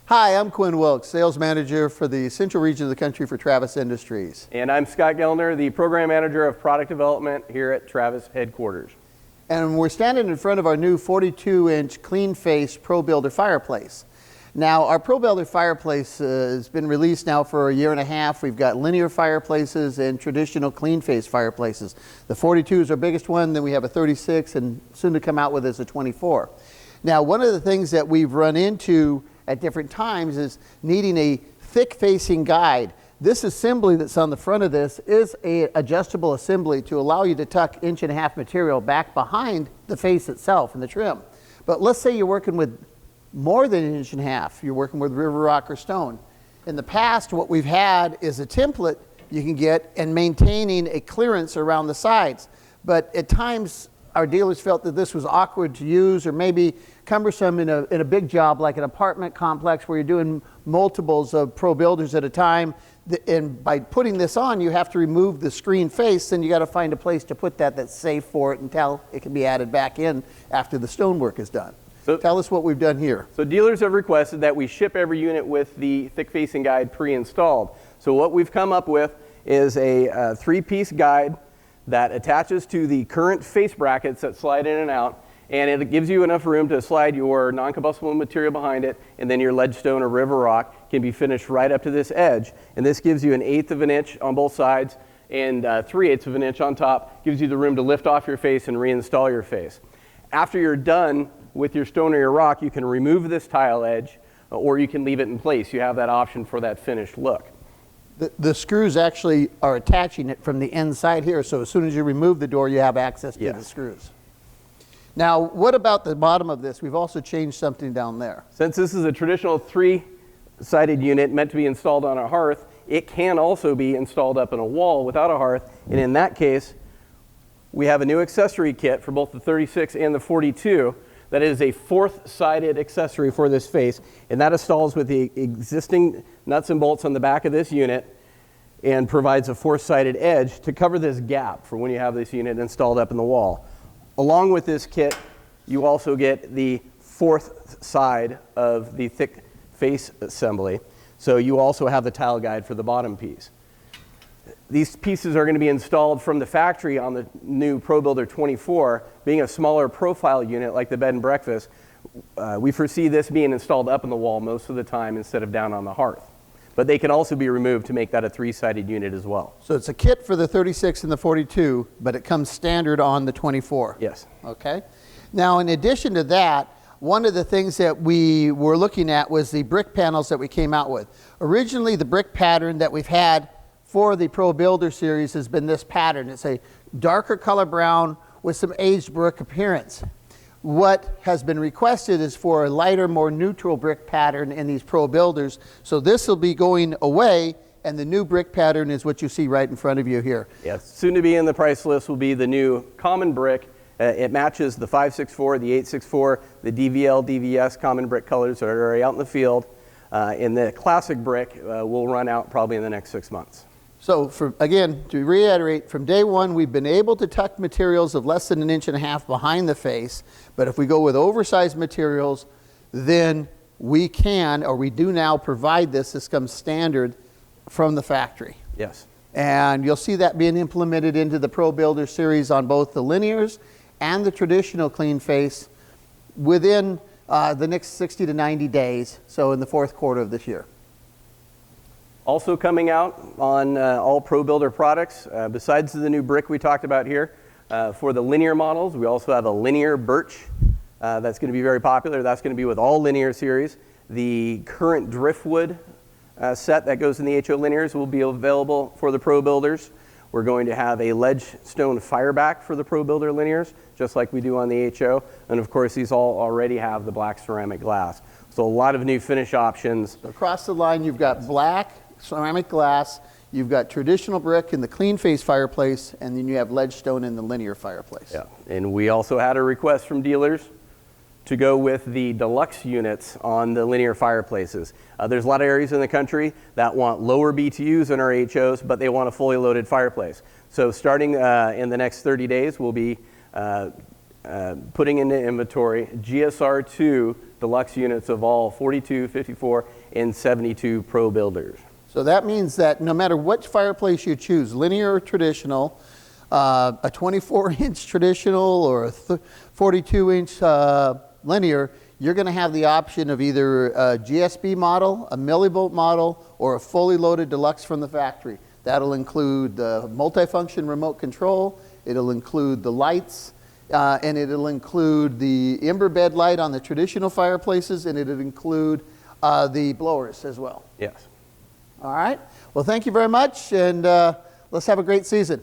Hi, I'm Quinn Wilkes, Sales Manager for the Central Region of the country for Travis Industries. And I'm Scott Gellner, the Program Manager of Product Development here at Travis headquarters. And we're standing in front of our new 42-inch clean face ProBuilder fireplace. Now, our ProBuilder fireplace has been released now for a year and a half. We've got linear fireplaces and traditional clean face fireplaces. The 42 is our biggest one, then we have a 36, and soon to come out with is a 24. Now, one of the things that we've run into at different times is needing a thick facing guide. This assembly that's on the front of this is an adjustable assembly to allow you to tuck 1.5 inch material back behind the face itself and the trim. But let's say you're working with more than 1.5 inches, you're working with river rock or stone. In the past, what we've had is a template you can get and maintaining a clearance around the sides. But at times, our dealers felt that this was awkward to use or maybe cumbersome in a big job like an apartment complex where you're doing multiples of ProBuilders at a time. And by putting this on, you have to remove the screen face, and you got to find a place to put that that's safe for it until it can be added back in after the stonework is done. So tell us what we've done here. So dealers have requested that we ship every unit with the thick facing guide pre-installed. So what we've come up with is a three-piece guide that attaches to the current face brackets that slide in and out, and it gives you enough room to slide your non-combustible material behind it, and then your ledgestone or river rock can be finished right up to this edge. And this gives you 1/8 of an inch on both sides and 3/8 of an inch on top. Gives you the room to lift off your face and reinstall your face. After you're done with your stone or your rock, you can remove this tile edge, or you can leave it in place. You have that option for that finished look. The screws actually are attaching it from the inside here, so as soon as you remove the door, you have access to the screws. Now, what about the bottom of this? We've also changed something down there. Since this is a traditional three-sided unit meant to be installed on a hearth, it can also be installed up in a wall without a hearth, and in that case, we have a new accessory kit for both the 36 and the 42 that is a 4th-sided accessory for this face, and that installs with the existing nuts and bolts on the back of this unit and provides a 4th-sided edge to cover this gap for when you have this unit installed up in the wall. Along with this kit, you also get the 4th side of the thick face assembly, so you also have the tile guide for the bottom piece. These pieces are going to be installed from the factory on the new ProBuilder 24. Being a smaller profile unit like the bed and breakfast, we foresee this being installed up in the wall most of the time instead of down on the hearth. But they can also be removed to make that a 3-sided unit as well. So it's a kit for the 36 and the 42, but it comes standard on the 24. Yes. Okay. Now, in addition to that, one of the things that we were looking at was the brick panels that we came out with. Originally, the brick pattern that we've had for the ProBuilder series has been this pattern. It's a darker color brown with some aged brick appearance. What has been requested is for a lighter, more neutral brick pattern in these ProBuilders. So this will be going away, and the new brick pattern is what you see right in front of you here. Yes, soon to be in the price list will be the new common brick. It matches the 564, the 864, the DVL, DVS common brick colors that are already out in the field. And the classic brick will run out probably in the next 6 months. So again, to reiterate, from day one, we've been able to tuck materials of less than 1.5 inches behind the face, but if we go with oversized materials, then we can, or we do now provide this. This comes standard from the factory. Yes. And you'll see that being implemented into the ProBuilder series on both the linears and the traditional clean face within the next 60 to 90 days, so in the 4th quarter of this year. Also coming out on all ProBuilder products, besides the new brick we talked about here, for the linear models, we also have a linear birch that's going to be very popular. That's going to be with all linear series. The current driftwood set that goes in the HO linears will be available for the ProBuilders. We're going to have a ledgestone fireback for the ProBuilder linears, just like we do on the HO. And of course, these all already have the black ceramic glass. So a lot of new finish options. Across the line, you've got black ceramic glass, you've got traditional brick in the clean face fireplace, and then you have ledgestone in the linear fireplace. Yeah, and we also had a request from dealers to go with the deluxe units on the linear fireplaces. There's a lot of areas in the country that want lower BTUs in our HOs, but they want a fully loaded fireplace. So starting in the next 30 days, we'll be putting into inventory GSR2 deluxe units of all 42, 54, and 72 ProBuilders. So that means that no matter which fireplace you choose, linear or traditional, a 24-inch traditional or a 42-inch linear, you're going to have the option of either a GSB model, a millibolt model, or a fully loaded deluxe from the factory. That'll include the multifunction remote control, it'll include the lights, and it'll include the ember bed light on the traditional fireplaces, and it'll include the blowers as well. Yes. All right. Well, thank you very much, and let's have a great season.